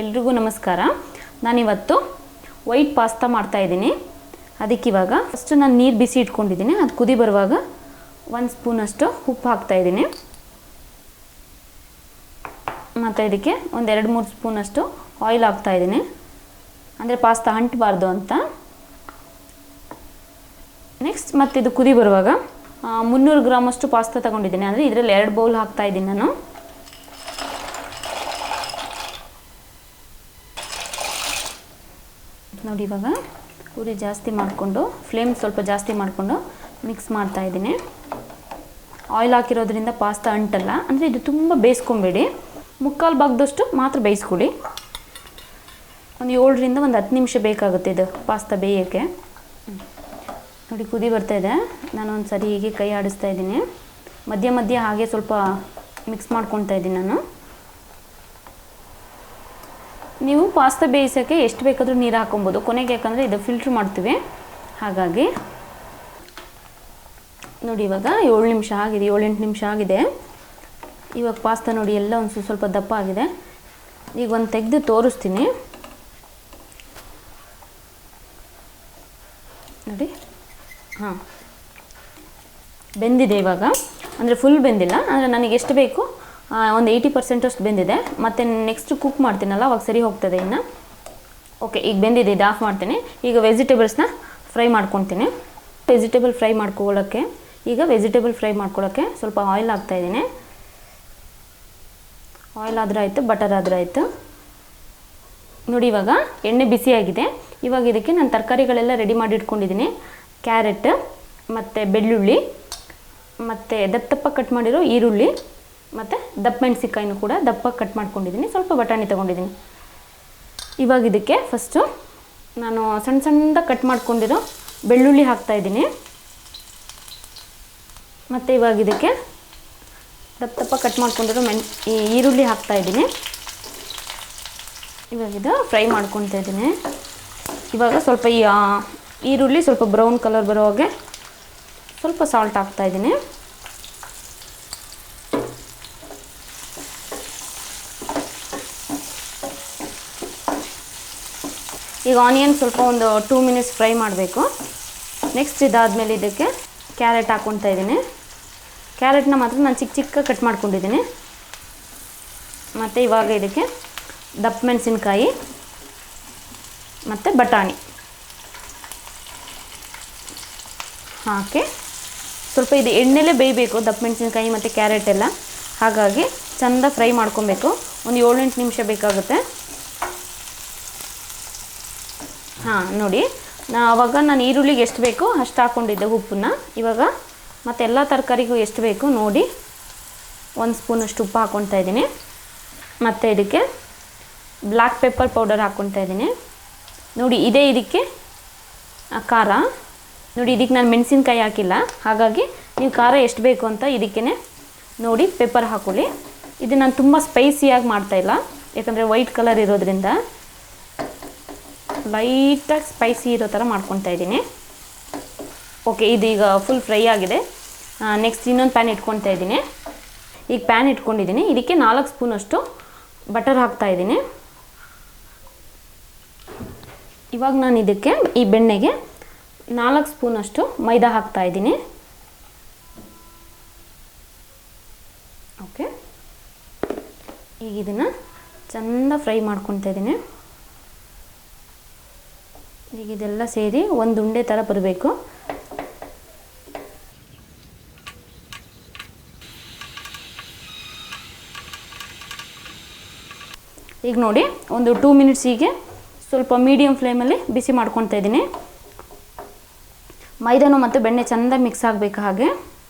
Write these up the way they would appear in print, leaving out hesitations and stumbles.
ಎಲ್ರಿಗೂ ನಮಸ್ಕಾರ. ನಾನಿವತ್ತು ವೈಟ್ ಪಾಸ್ತಾ ಮಾಡ್ತಾ ಇದ್ದೀನಿ. ಅದಕ್ಕೆ ಇವಾಗ ಫಸ್ಟ್ ನಾನು ನೀರು ಬಿಸಿ ಇಟ್ಕೊಂಡಿದ್ದೀನಿ. ಅದು ಕುದಿ ಬರುವಾಗ 1 ಸ್ಪೂನಷ್ಟು ಉಪ್ಪು ಹಾಕ್ತಾ ಇದ್ದೀನಿ. ಮತ್ತು ಇದಕ್ಕೆ ಒಂದು 2-3 ಸ್ಪೂನಷ್ಟು ಆಯಿಲ್ ಹಾಕ್ತಾ ಇದ್ದೀನಿ, ಅಂದರೆ ಪಾಸ್ತಾ ಅಂಟಬಾರ್ದು ಅಂತ. ನೆಕ್ಸ್ಟ್ ಮತ್ತು ಇದು ಕುದಿ ಬರುವಾಗ 300 ಗ್ರಾಮಷ್ಟು ಪಾಸ್ತಾ ತೊಗೊಂಡಿದ್ದೀನಿ, ಅಂದರೆ ಇದರಲ್ಲಿ 2 ಬೌಲ್ ಹಾಕ್ತಾ ಇದ್ದೀನಿ ನಾನು. ನೋಡಿ, ಇವಾಗ ಉರಿ ಜಾಸ್ತಿ ಮಾಡಿಕೊಂಡು, ಫ್ಲೇಮ್ ಸ್ವಲ್ಪ ಜಾಸ್ತಿ ಮಾಡಿಕೊಂಡು ಮಿಕ್ಸ್ ಮಾಡ್ತಾ ಇದ್ದೀನಿ. ಆಯಿಲ್ ಹಾಕಿರೋದ್ರಿಂದ ಪಾಸ್ತಾ ಅಂಟಲ್ಲ, ಅಂದರೆ ಇದು ತುಂಬ ಬೇಯಿಸ್ಕೊಬೇಡಿ, 3/4 ಭಾಗದಷ್ಟು ಮಾತ್ರ ಬೇಯಿಸ್ಕೊಡಿ. ಒಂದು 7ರಿಂದ 10 ನಿಮಿಷ ಬೇಕಾಗುತ್ತೆ ಇದು ಪಾಸ್ತಾ ಬೇಯೋಕ್ಕೆ. ನೋಡಿ, ಕುದಿ ಬರ್ತಾಯಿದೆ. ನಾನು ಒಂದು ಸರಿ ಹೀಗೆ ಕೈ ಆಡಿಸ್ತಾ ಇದ್ದೀನಿ, ಮಧ್ಯ ಮಧ್ಯ ಹಾಗೆ ಸ್ವಲ್ಪ ಮಿಕ್ಸ್ ಮಾಡ್ಕೊತಾ ಇದ್ದೀನಿ ನಾನು. ನೀವು ಪಾಸ್ತಾ ಬೇಯಿಸೋಕ್ಕೆ ಎಷ್ಟು ಬೇಕಾದರೂ ನೀರು ಹಾಕೊಬೋದು ಕೊನೆಗೆ, ಯಾಕಂದರೆ ಇದು ಫಿಲ್ಟ್ರ್ ಮಾಡ್ತೀವಿ ಹಾಗಾಗಿ. ನೋಡಿ, ಇವಾಗ 7 ನಿಮಿಷ ಆಗಿದೆ, 7-8 ನಿಮಿಷ ಆಗಿದೆ. ಇವಾಗ ಪಾಸ್ತಾ ನೋಡಿ ಎಲ್ಲ ಒಂದು ಸ್ವಲ್ಪ ದಪ್ಪ ಆಗಿದೆ. ಈಗ ಒಂದು ತೆಗೆದು ತೋರಿಸ್ತೀನಿ ನೋಡಿ. ಹಾಂ, ಬೆಂದಿದೆ ಇವಾಗ, ಅಂದರೆ ಫುಲ್ ಬೆಂದಿಲ್ಲ, ಅಂದರೆ ನನಗೆ ಎಷ್ಟು ಬೇಕು ಒಂದು 80% ಅಷ್ಟು ಬೆಂದಿದೆ. ಮತ್ತು ನೆಕ್ಸ್ಟ್ ಕುಕ್ ಮಾಡ್ತೀನಲ್ಲ ಅವಾಗ ಸರಿ ಹೋಗ್ತದೆ ಇನ್ನು. ಓಕೆ, ಈಗ ಬೆಂದಿದೆ, ಇದು ಆಫ್ ಮಾಡ್ತೀನಿ. ಈಗ ವೆಜಿಟೇಬಲ್ಸ್ನ ಫ್ರೈ ಮಾಡ್ಕೊತೀನಿ. ವೆಜಿಟೇಬಲ್ ಫ್ರೈ ಮಾಡ್ಕೊಳ್ಳೋಕ್ಕೆ ಸ್ವಲ್ಪ ಆಯಿಲ್ ಹಾಕ್ತಾಯಿದ್ದೀನಿ. ಆಯಿಲ್ ಆದರೂ ಆಯಿತು, ಬಟರ್ ಆದರೂ ಆಯಿತು. ನೋಡಿ, ಇವಾಗ ಎಣ್ಣೆ ಬಿಸಿಯಾಗಿದೆ. ಇವಾಗ ಇದಕ್ಕೆ ನಾನು ತರಕಾರಿಗಳೆಲ್ಲ ರೆಡಿ ಮಾಡಿ ಇಟ್ಕೊಂಡಿದ್ದೀನಿ. ಕ್ಯಾರೆಟ್ ಮತ್ತು ಬೆಳ್ಳುಳ್ಳಿ ಮತ್ತು ದಪ್ಪ ಕಟ್ ಮಾಡಿರೋ ಈರುಳ್ಳಿ ಮತ್ತು ದಪ್ಪ ಮೆಣಸಿನ್ಕಾಯಿನೂ ಕೂಡ ದಪ್ಪ ಕಟ್ ಮಾಡ್ಕೊಂಡಿದ್ದೀನಿ. ಸ್ವಲ್ಪ ಬಟಾಣಿ ತೊಗೊಂಡಿದ್ದೀನಿ. ಇವಾಗ ಇದಕ್ಕೆ ಫಸ್ಟು ನಾನು ಸಣ್ಣದಾಗಿ ಕಟ್ ಮಾಡ್ಕೊಂಡಿರೋ ಬೆಳ್ಳುಳ್ಳಿ ಹಾಕ್ತಾಯಿದ್ದೀನಿ. ಮತ್ತು ಇವಾಗ ಇದಕ್ಕೆ ದಪ್ಪ ಕಟ್ ಮಾಡ್ಕೊಂಡಿರೋ ಈರುಳ್ಳಿ ಹಾಕ್ತಾಯಿದ್ದೀನಿ. ಇವಾಗ ಇದು ಫ್ರೈ ಮಾಡ್ಕೊತಾ ಇದ್ದೀನಿ. ಇವಾಗ ಸ್ವಲ್ಪ ಈ ಈರುಳ್ಳಿ ಸ್ವಲ್ಪ ಬ್ರೌನ್ ಕಲರ್ ಬರೋ ಹಾಗೆ ಸ್ವಲ್ಪ ಸಾಲ್ಟ್ ಹಾಕ್ತಾಯಿದ್ದೀನಿ. ಈಗ ಆನಿಯನ್ ಸ್ವಲ್ಪ ಒಂದು 2 ಮಿನಿಟ್ಸ್ ಫ್ರೈ ಮಾಡಬೇಕು. ನೆಕ್ಸ್ಟ್ ಇದಾದಮೇಲೆ ಇದಕ್ಕೆ ಕ್ಯಾರೆಟ್ ಹಾಕ್ಕೊತಾ ಇದ್ದೀನಿ. ಕ್ಯಾರೆಟ್ನ ಮಾತ್ರ ನಾನು ಚಿಕ್ಕ ಕಟ್ ಮಾಡ್ಕೊಂಡಿದ್ದೀನಿ. ಮತ್ತು ಇವಾಗ ಇದಕ್ಕೆ ದಪ್ಪ ಮೆಣಸಿನ್ಕಾಯಿ ಮತ್ತು ಬಟಾಣಿ ಹಾಕಿ ಸ್ವಲ್ಪ ಇದು ಎಣ್ಣೆಲೇ ಬೇಯಬೇಕು, ದಪ್ಪ ಮೆಣಸಿನ್ಕಾಯಿ ಮತ್ತು ಕ್ಯಾರೆಟ್ ಎಲ್ಲ. ಹಾಗಾಗಿ ಚೆಂದ ಫ್ರೈ ಮಾಡ್ಕೊಬೇಕು. ಒಂದು 7-8 ನಿಮಿಷ ಬೇಕಾಗುತ್ತೆ. ಹಾಂ, ನೋಡಿ, ಆವಾಗ ನಾನು ಈರುಳ್ಳಿಗೆ ಎಷ್ಟು ಬೇಕೋ ಅಷ್ಟು ಹಾಕ್ಕೊಂಡಿದ್ದೆ ಉಪ್ಪನ್ನ. ಇವಾಗ ಮತ್ತು ಎಲ್ಲ ತರಕಾರಿಗೂ ಎಷ್ಟು ಬೇಕು ನೋಡಿ 1 ಸ್ಪೂನಷ್ಟು ಉಪ್ಪು ಹಾಕ್ಕೊತಾ ಇದ್ದೀನಿ. ಮತ್ತು ಇದಕ್ಕೆ ಬ್ಲ್ಯಾಕ್ ಪೆಪ್ಪರ್ ಪೌಡರ್ ಹಾಕ್ಕೊತಾ ಇದ್ದೀನಿ. ನೋಡಿ, ಇದೇ ಇದಕ್ಕೆ ಖಾರ. ನೋಡಿ, ಇದಕ್ಕೆ ನಾನು ಮೆಣಸಿನ್ಕಾಯಿ ಹಾಕಿಲ್ಲ, ಹಾಗಾಗಿ ನೀವು ಖಾರ ಎಷ್ಟು ಬೇಕು ಅಂತ ಇದಕ್ಕೇ ನೋಡಿ ಪೆಪ್ಪರ್ ಹಾಕೊಳ್ಳಿ. ಇದು ನಾನು ತುಂಬ ಸ್ಪೈಸಿಯಾಗಿ ಮಾಡ್ತಾಯಿಲ್ಲ, ಯಾಕಂದರೆ ವೈಟ್ ಕಲರ್ ಇರೋದ್ರಿಂದ ಲೈಟಾಗಿ ಸ್ಪೈಸಿ ಇರೋ ಥರ ಮಾಡ್ಕೊತಾ ಇದ್ದೀನಿ. ಓಕೆ, ಇದು ಈಗ ಫುಲ್ ಫ್ರೈ ಆಗಿದೆ. ನೆಕ್ಸ್ಟ್ ಇನ್ನೊಂದು ಪ್ಯಾನ್ ಇಟ್ಕೊತಾ ಇದ್ದೀನಿ. ಈಗ ಪ್ಯಾನ್ ಇಟ್ಕೊಂಡಿದ್ದೀನಿ. ಇದಕ್ಕೆ 4 ಸ್ಪೂನಷ್ಟು ಬಟರ್ ಹಾಕ್ತಾಯಿದ್ದೀನಿ. ಇವಾಗ ನಾನು ಇದಕ್ಕೆ ಈ ಬೆಣ್ಣೆಗೆ 4 ಸ್ಪೂನಷ್ಟು ಮೈದಾ ಹಾಕ್ತಾಯಿದ್ದೀನಿ. ಓಕೆ, ಈಗ ಇದನ್ನು ಚೆಂದ ಫ್ರೈ ಮಾಡ್ಕೊತಾ ಇದ್ದೀನಿ. ಈಗ ಇದೆಲ್ಲ ಸೇರಿ ಒಂದು ಉಂಡೆ ಥರ ಬರಬೇಕು. ಈಗ ನೋಡಿ, ಒಂದು 2 ಮಿನಿಟ್ಸಿಗೆ ಸ್ವಲ್ಪ ಮೀಡಿಯಮ್ ಫ್ಲೇಮಲ್ಲಿ ಬಿಸಿ ಮಾಡ್ಕೊತಾ ಇದ್ದೀನಿ. ಮೈದಾನು ಮತ್ತು ಬೆಣ್ಣೆ ಚೆಂದ ಮಿಕ್ಸ್ ಆಗಬೇಕು. ಹಾಗೆ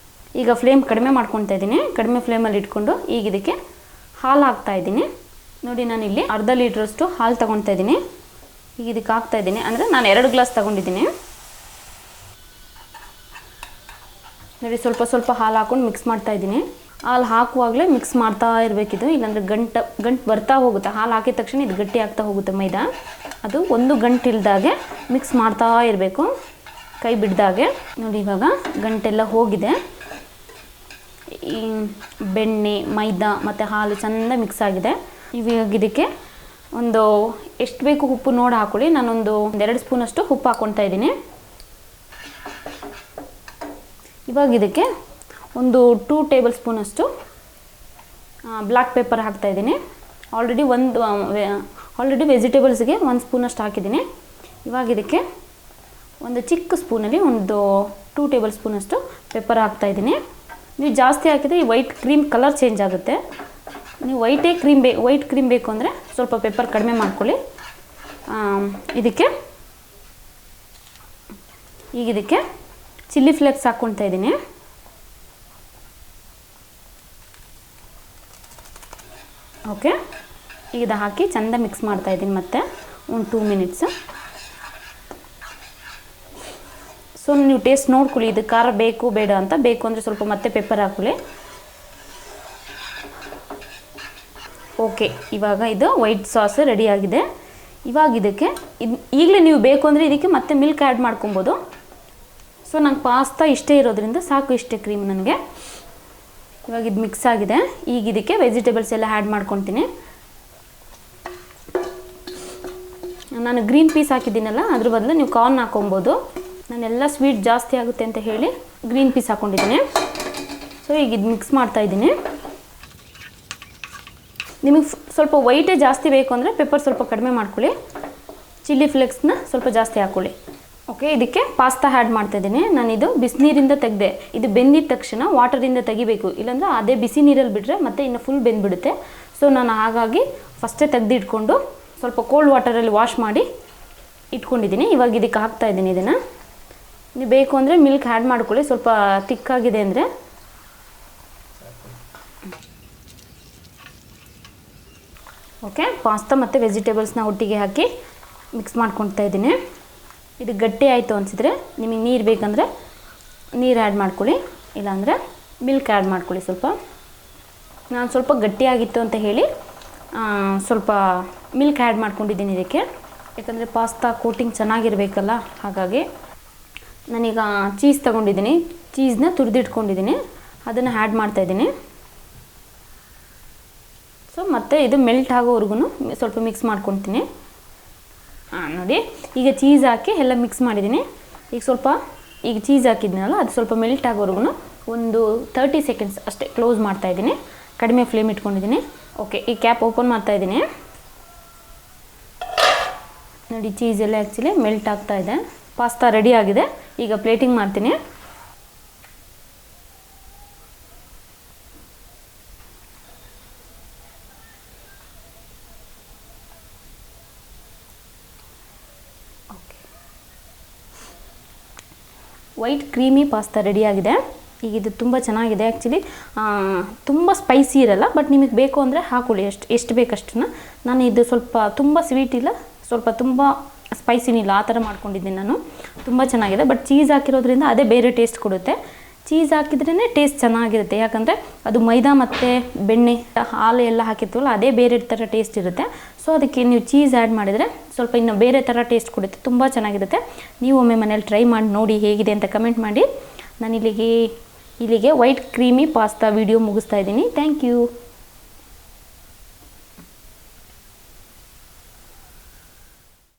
ಈಗ ಫ್ಲೇಮ್ ಕಡಿಮೆ ಮಾಡ್ಕೊತಾ ಇದ್ದೀನಿ. ಕಡಿಮೆ ಫ್ಲೇಮಲ್ಲಿ ಇಟ್ಕೊಂಡು ಈಗ ಇದಕ್ಕೆ ಹಾಲು ಹಾಕ್ತಾಯಿದ್ದೀನಿ. ನೋಡಿ, ನಾನಿಲ್ಲಿ ಅರ್ಧ ಲೀಟ್ರಷ್ಟು ಹಾಲು ತೊಗೊತಾ ಇದ್ದೀನಿ. ಈಗ ಇದಕ್ಕೆ ಹಾಕ್ತಾಯಿದ್ದೀನಿ, ಅಂದರೆ ನಾನು 2 ಗ್ಲಾಸ್ ತೊಗೊಂಡಿದ್ದೀನಿ. ನೋಡಿ, ಸ್ವಲ್ಪ ಹಾಲು ಹಾಕ್ಕೊಂಡು ಮಿಕ್ಸ್ ಮಾಡ್ತಾಯಿದ್ದೀನಿ. ಹಾಲು ಹಾಕುವಾಗಲೇ ಮಿಕ್ಸ್ ಮಾಡ್ತಾ ಇರಬೇಕಿದು, ಇಲ್ಲಾಂದರೆ ಗಂಟು ಬರ್ತಾ ಹೋಗುತ್ತೆ. ಹಾಲು ಹಾಕಿದ ತಕ್ಷಣ ಇದು ಗಟ್ಟಿ ಆಗ್ತಾ ಹೋಗುತ್ತೆ ಮೈದಾ. ಅದು ಒಂದು ಗಂಟು ಇಲ್ದಾಗೆ ಮಿಕ್ಸ್ ಮಾಡ್ತಾ ಇರಬೇಕು, ಕೈ ಬಿಡ್ದಾಗೆ. ನೋಡಿ, ಇವಾಗ ಗಂಟೆಲ್ಲ ಹೋಗಿದೆ. ಈ ಬೆಣ್ಣೆ, ಮೈದಾ ಮತ್ತು ಹಾಲು ಚೆಂದ ಮಿಕ್ಸ್ ಆಗಿದೆ. ಇವಾಗ ಇದಕ್ಕೆ ಒಂದು ಎಷ್ಟು ಬೇಕು ಉಪ್ಪು ನೋಡಿ ಹಾಕೊಳ್ಳಿ. ನಾನೊಂದು 2 ಸ್ಪೂನಷ್ಟು ಉಪ್ಪು ಹಾಕ್ಕೊತಾ ಇದ್ದೀನಿ. ಇವಾಗ ಇದಕ್ಕೆ ಒಂದು 2 ಟೇಬಲ್ ಸ್ಪೂನಷ್ಟು ಬ್ಲ್ಯಾಕ್ ಪೆಪ್ಪರ್ ಹಾಕ್ತಾಯಿದ್ದೀನಿ. ಆಲ್ರೆಡಿ ವೆಜಿಟೇಬಲ್ಸ್ಗೆ 1 ಸ್ಪೂನಷ್ಟು ಹಾಕಿದ್ದೀನಿ. ಇವಾಗ ಇದಕ್ಕೆ ಒಂದು ಚಿಕ್ಕ ಸ್ಪೂನಲ್ಲಿ ಒಂದು 2 ಟೇಬಲ್ ಸ್ಪೂನಷ್ಟು ಪೆಪ್ಪರ್ ಹಾಕ್ತಾಯಿದ್ದೀನಿ. ನೀವು ಜಾಸ್ತಿ ಹಾಕಿದರೆ ಈ ವೈಟ್ ಕ್ರೀಮ್ ಕಲರ್ ಚೇಂಜ್ ಆಗುತ್ತೆ. ನೀವು ವೈಟ್ ಕ್ರೀಮ್ ಬೇಕು ಅಂದರೆ ಸ್ವಲ್ಪ ಪೆಪ್ಪರ್ ಕಡಿಮೆ ಮಾಡ್ಕೊಳ್ಳಿ. ಇದಕ್ಕೆ ಚಿಲ್ಲಿ ಫ್ಲೇಕ್ಸ್ ಹಾಕ್ಕೊಳ್ತಾ ಇದ್ದೀನಿ. ಓಕೆ, ಈಗ ಹಾಕಿ ಚೆಂದ ಮಿಕ್ಸ್ ಮಾಡ್ತಾ ಇದ್ದೀನಿ ಮತ್ತೆ ಒಂದು 2 ಮಿನಿಟ್ಸ್. ಸೊ ನೀವು ಟೇಸ್ಟ್ ನೋಡ್ಕೊಳ್ಳಿ, ಇದು ಖಾರ ಬೇಕು ಬೇಡ ಅಂತ. ಬೇಕು ಅಂದರೆ ಸ್ವಲ್ಪ ಮತ್ತೆ ಪೆಪ್ಪರ್ ಹಾಕೊಳ್ಳಿ. ಓಕೆ, ಇವಾಗ ಇದು ವೈಟ್ ಸಾಸ್ ರೆಡಿಯಾಗಿದೆ. ಇವಾಗ ಇದಕ್ಕೆ ಈಗಲೇ ನೀವು ಬೇಕು ಅಂದರೆ ಇದಕ್ಕೆ ಮತ್ತೆ ಮಿಲ್ಕ್ ಆ್ಯಡ್ ಮಾಡ್ಕೊಬೋದು. ಸೊ ನಂಗೆ ಪಾಸ್ತಾ ಇಷ್ಟೇ ಇರೋದ್ರಿಂದ ಸಾಕು, ಇಷ್ಟೇ ಕ್ರೀಮ್ ನನಗೆ. ಇವಾಗ ಇದು ಮಿಕ್ಸ್ ಆಗಿದೆ. ಈಗ ಇದಕ್ಕೆ ವೆಜಿಟೇಬಲ್ಸ್ ಎಲ್ಲ ಆ್ಯಡ್ ಮಾಡ್ಕೊತೀನಿ. ನಾನು ಗ್ರೀನ್ ಪೀಸ್ ಹಾಕಿದ್ದೀನಲ್ಲ, ಅದ್ರ ಬದಲು ನೀವು ಕಾರ್ನ್ ಹಾಕೊಬೋದು. ನಾನೆಲ್ಲ ಸ್ವೀಟ್ ಜಾಸ್ತಿ ಆಗುತ್ತೆ ಅಂತ ಹೇಳಿ ಗ್ರೀನ್ ಪೀಸ್ ಹಾಕ್ಕೊಂಡಿದ್ದೀನಿ. ಸೊ ಈಗ ಇದು ಮಿಕ್ಸ್ ಮಾಡ್ತಾಯಿದ್ದೀನಿ. ನಿಮಗೆ ಸ್ವಲ್ಪ ವೈಟೇ ಜಾಸ್ತಿ ಬೇಕು ಅಂದರೆ ಪೆಪ್ಪರ್ ಸ್ವಲ್ಪ ಕಡಿಮೆ ಮಾಡ್ಕೊಳ್ಳಿ. ಚಿಲ್ಲಿ ಫ್ಲೇಕ್ಸ್ನ ಸ್ವಲ್ಪ ಜಾಸ್ತಿ ಹಾಕ್ಕೊಳ್ಳಿ. ಓಕೆ, ಇದಕ್ಕೆ ಪಾಸ್ತಾ ಆ್ಯಡ್ ಮಾಡ್ತಾಯಿದ್ದೀನಿ. ನಾನಿದು ಬಿಸಿನೀರಿಂದ ತೆಗೆದೆ. ಇದು ಬೆಂದಿದ ತಕ್ಷಣ ವಾಟರಿಂದ ತೆಗಿಬೇಕು, ಇಲ್ಲಾಂದರೆ ಅದೇ ಬಿಸಿ ನೀರಲ್ಲಿ ಬಿಟ್ಟರೆ ಮತ್ತೆ ಇನ್ನು ಫುಲ್ ಬೆಂದ್ಬಿಡುತ್ತೆ. ಸೊ ನಾನು ಹಾಗಾಗಿ ಫಸ್ಟೇ ತೆಗೆದಿಟ್ಕೊಂಡು ಸ್ವಲ್ಪ ಕೋಲ್ಡ್ ವಾಟರಲ್ಲಿ ವಾಶ್ ಮಾಡಿ ಇಟ್ಕೊಂಡಿದ್ದೀನಿ. ಇವಾಗ ಇದಕ್ಕೆ ಹಾಕ್ತಾಯಿದ್ದೀನಿ. ಇದನ್ನು ನೀವು ಬೇಕು ಅಂದರೆ ಮಿಲ್ಕ್ ಆ್ಯಡ್ ಮಾಡ್ಕೊಳ್ಳಿ, ಸ್ವಲ್ಪ ತಿಕ್ಕಾಗಿದೆ ಅಂದರೆ. ಓಕೆ, ಪಾಸ್ತಾ ಮತ್ತು ವೆಜಿಟೇಬಲ್ಸ್ನ ಒಟ್ಟಿಗೆ ಹಾಕಿ ಮಿಕ್ಸ್ ಮಾಡ್ಕೊಳ್ತಾ ಇದ್ದೀನಿ. ಇದು ಗಟ್ಟಿ ಆಯಿತು ಅನಿಸಿದರೆ ನಿಮಗೆ ನೀರು ಬೇಕಂದರೆ ನೀರು ಆ್ಯಡ್ ಮಾಡ್ಕೊಳ್ಳಿ, ಇಲ್ಲಾಂದರೆ ಮಿಲ್ಕ್ ಆ್ಯಡ್ ಮಾಡ್ಕೊಳ್ಳಿ. ನಾನು ಸ್ವಲ್ಪ ಗಟ್ಟಿಯಾಗಿತ್ತು ಅಂತ ಹೇಳಿ ಸ್ವಲ್ಪ ಮಿಲ್ಕ್ ಆ್ಯಡ್ ಮಾಡ್ಕೊಂಡಿದ್ದೀನಿ ಇದಕ್ಕೆ. ಯಾಕಂದರೆ ಪಾಸ್ತಾ ಕೋಟಿಂಗ್ ಚೆನ್ನಾಗಿರಬೇಕಲ್ಲ, ಹಾಗಾಗಿ. ನಾನೀಗ ಚೀಸ್ ತೊಗೊಂಡಿದ್ದೀನಿ, ಚೀಸ್ನ ತುರಿದಿಟ್ಕೊಂಡಿದ್ದೀನಿ, ಅದನ್ನು ಆ್ಯಡ್ ಮಾಡ್ತಾಯಿದ್ದೀನಿ. ಸೊ ಮತ್ತು ಇದು ಮೆಲ್ಟ್ ಆಗೋವರೆಗೂ ಸ್ವಲ್ಪ ಮಿಕ್ಸ್ ಮಾಡ್ಕೊತೀನಿ. ನೋಡಿ, ಈಗ ಚೀಸ್ ಹಾಕಿ ಎಲ್ಲ ಮಿಕ್ಸ್ ಮಾಡಿದ್ದೀನಿ. ಈಗ ಚೀಸ್ ಹಾಕಿದ್ದೀನಲ್ಲ, ಅದು ಸ್ವಲ್ಪ ಮೆಲ್ಟ್ ಆಗೋವರೆಗೂ ಒಂದು 30 ಸೆಕೆಂಡ್ಸ್ ಅಷ್ಟೇ ಕ್ಲೋಸ್ ಮಾಡ್ತಾಯಿದ್ದೀನಿ. ಕಡಿಮೆ ಫ್ಲೇಮ್ ಇಟ್ಕೊಂಡಿದ್ದೀನಿ. ಓಕೆ, ಈ ಕ್ಯಾಪ್ ಓಪನ್ ಮಾಡ್ತಾಯಿದ್ದೀನಿ. ನೋಡಿ, ಚೀಸ್ ಎಲ್ಲ ಆ್ಯಕ್ಚುಲಿ ಮೆಲ್ಟ್ ಆಗ್ತಾಯಿದೆ. ಪಾಸ್ತಾ ರೆಡಿ ಆಗಿದೆ. ಈಗ ಪ್ಲೇಟಿಂಗ್ ಮಾಡ್ತೀನಿ. ವೈಟ್ ಕ್ರೀಮಿ ಪಾಸ್ತಾ ರೆಡಿಯಾಗಿದೆ. ಈಗ ಇದು ತುಂಬ ಚೆನ್ನಾಗಿದೆ. ಆ್ಯಕ್ಚುಲಿ ತುಂಬ ಸ್ಪೈಸಿ ಇರಲ್ಲ, ಬಟ್ ನಿಮಗೆ ಬೇಕು ಅಂದರೆ ಹಾಕೊಳ್ಳಿ, ಎಷ್ಟು ಬೇಕಷ್ಟನ್ನು. ನಾನು ಇದು ಸ್ವಲ್ಪ ತುಂಬ ಸ್ವೀಟ್ ಇಲ್ಲ, ಸ್ವಲ್ಪ ತುಂಬ ಸ್ಪೈಸಿನೂ ಇಲ್ಲ, ಆ ಥರ ಮಾಡ್ಕೊಂಡಿದ್ದೀನಿ ನಾನು. ತುಂಬ ಚೆನ್ನಾಗಿದೆ. ಬಟ್ ಚೀಸ್ ಹಾಕಿರೋದ್ರಿಂದ ಅದೇ ಬೇರೆ ಟೇಸ್ಟ್ ಕೊಡುತ್ತೆ. ಚೀಸ್ ಹಾಕಿದ್ರೇ ಟೇಸ್ಟ್ ಚೆನ್ನಾಗಿರುತ್ತೆ, ಯಾಕಂದರೆ ಅದು ಮೈದಾ ಮತ್ತು ಬೆಣ್ಣೆ ಹಾಲು ಎಲ್ಲ ಹಾಕಿರ್ತೀವಲ್ಲ, ಅದೇ ಬೇರೆ ಥರ ಟೇಸ್ಟ್ ಇರುತ್ತೆ. ಸೊ ಅದಕ್ಕೆ ನೀವು ಚೀಸ್ ಆ್ಯಡ್ ಮಾಡಿದರೆ ಸ್ವಲ್ಪ ಇನ್ನು ಬೇರೆ ಥರ ಟೇಸ್ಟ್ ಕೊಡುತ್ತೆ, ತುಂಬ ಚೆನ್ನಾಗಿರುತ್ತೆ. ನೀವು ಒಮ್ಮೆ ಮನೇಲಿ ಟ್ರೈ ಮಾಡಿ ನೋಡಿ ಹೇಗಿದೆ ಅಂತ ಕಮೆಂಟ್ ಮಾಡಿ. ನಾನು ಇಲ್ಲಿಗೆ ವೈಟ್ ಕ್ರೀಮಿ ಪಾಸ್ತಾ ವಿಡಿಯೋ ಮುಗಿಸ್ತಾ ಇದ್ದೀನಿ. Thank you.